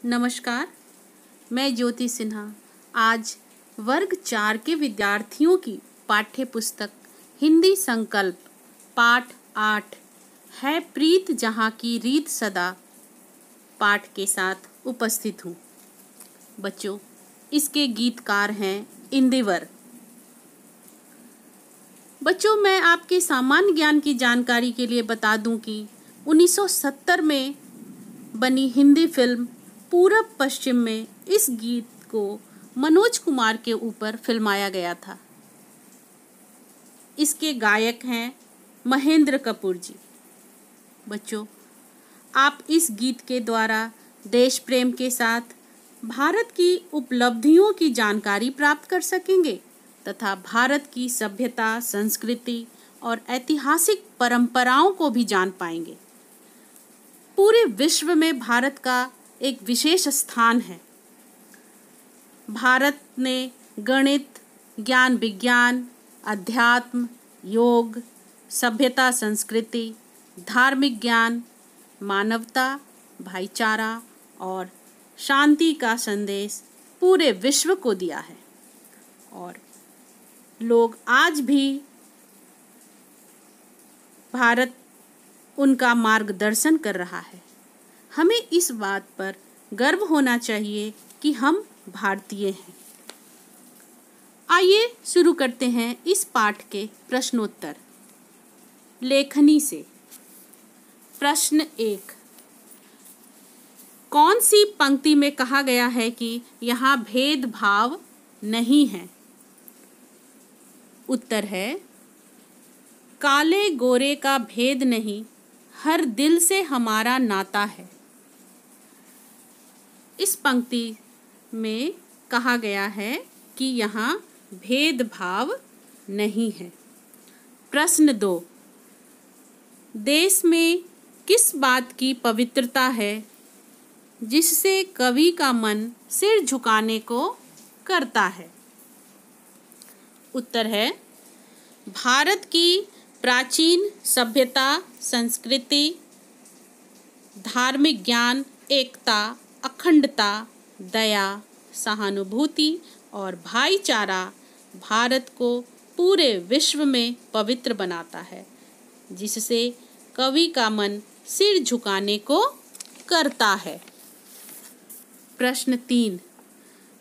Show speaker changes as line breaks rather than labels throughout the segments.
नमस्कार, मैं ज्योति सिन्हा आज वर्ग 4 के विद्यार्थियों की पाठ्य पुस्तक हिंदी संकल्प पाठ 8 है प्रीत जहाँ की रीत सदा पाठ के साथ उपस्थित हूँ। बच्चों, इसके गीतकार हैं इंदिवर। बच्चों, मैं आपके सामान्य ज्ञान की जानकारी के लिए बता दूं कि 1970 में बनी हिंदी फिल्म पूरब पश्चिम में इस गीत को मनोज कुमार के ऊपर फिल्माया गया था। इसके गायक हैं महेंद्र कपूर जी। बच्चों, आप इस गीत के द्वारा देश प्रेम के साथ भारत की उपलब्धियों की जानकारी प्राप्त कर सकेंगे तथा भारत की सभ्यता, संस्कृति और ऐतिहासिक परंपराओं को भी जान पाएंगे। पूरे विश्व में भारत का एक विशेष स्थान है। भारत ने गणित, ज्ञान विज्ञान, अध्यात्म, योग, सभ्यता, संस्कृति, धार्मिक ज्ञान, मानवता, भाईचारा और शांति का संदेश पूरे विश्व को दिया है और लोग आज भी भारत उनका मार्गदर्शन कर रहा है। हमें इस बात पर गर्व होना चाहिए कि हम भारतीय हैं। आइए शुरू करते हैं इस पाठ के प्रश्नोत्तर। लेखनी से प्रश्न 1, कौन सी पंक्ति में कहा गया है कि यहाँ भेदभाव नहीं है? उत्तर है, काले गोरे का भेद नहीं, हर दिल से हमारा नाता है। इस पंक्ति में कहा गया है कि यहाँ भेदभाव नहीं है। प्रश्न 2, देश में किस बात की पवित्रता है जिससे कवि का मन सिर झुकाने को करता है? उत्तर है, भारत की प्राचीन सभ्यता, संस्कृति, धार्मिक ज्ञान, एकता, अखंडता, दया, सहानुभूति और भाईचारा भारत को पूरे विश्व में पवित्र बनाता है, जिससे कवि का मन सिर झुकाने को करता है। प्रश्न 3,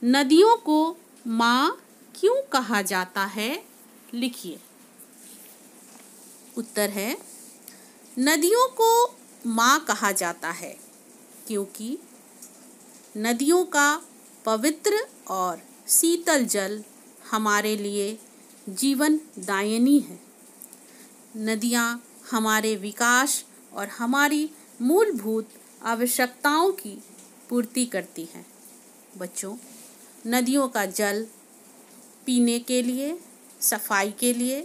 नदियों को माँ क्यों कहा जाता है? लिखिए। उत्तर है, नदियों को माँ कहा जाता है क्योंकि नदियों का पवित्र और शीतल जल हमारे लिए जीवन दायिनी है। नदियाँ हमारे विकास और हमारी मूलभूत आवश्यकताओं की पूर्ति करती हैं। बच्चों, नदियों का जल पीने के लिए, सफाई के लिए,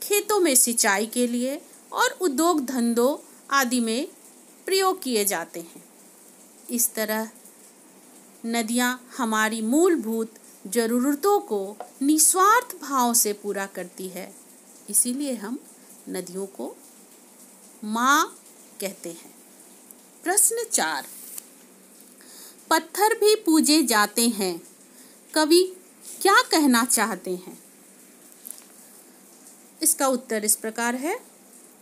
खेतों में सिंचाई के लिए और उद्योग धंधों आदि में प्रयोग किए जाते हैं। इस तरह नदियाँ हमारी मूलभूत ज़रूरतों को निस्वार्थ भाव से पूरा करती है। इसीलिए हम नदियों को माँ कहते हैं। प्रश्न 4, पत्थर भी पूजे जाते हैं, कवि क्या कहना चाहते हैं? इसका उत्तर इस प्रकार है,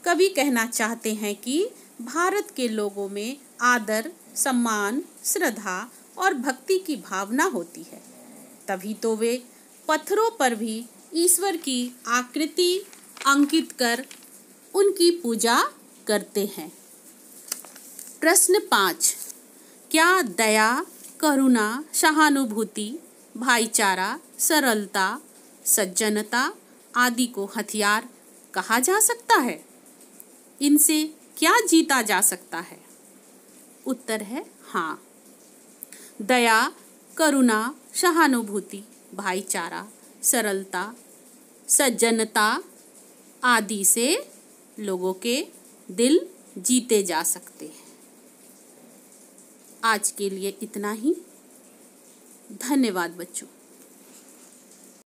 कवि कहना चाहते हैं कि भारत के लोगों में आदर, सम्मान, श्रद्धा और भक्ति की भावना होती है, तभी तो वे पत्थरों पर भी ईश्वर की आकृति अंकित कर उनकी पूजा करते हैं। प्रश्न 5, क्या दया, करुणा, सहानुभूति, भाईचारा, सरलता, सज्जनता आदि को हथियार कहा जा सकता है? इनसे क्या जीता जा सकता है? उत्तर है, हाँ। दया, करुणा, सहानुभूति, भाईचारा, सरलता, सज्जनता आदि से लोगों के दिल जीते जा सकते हैं। आज के लिए इतना ही। धन्यवाद बच्चों।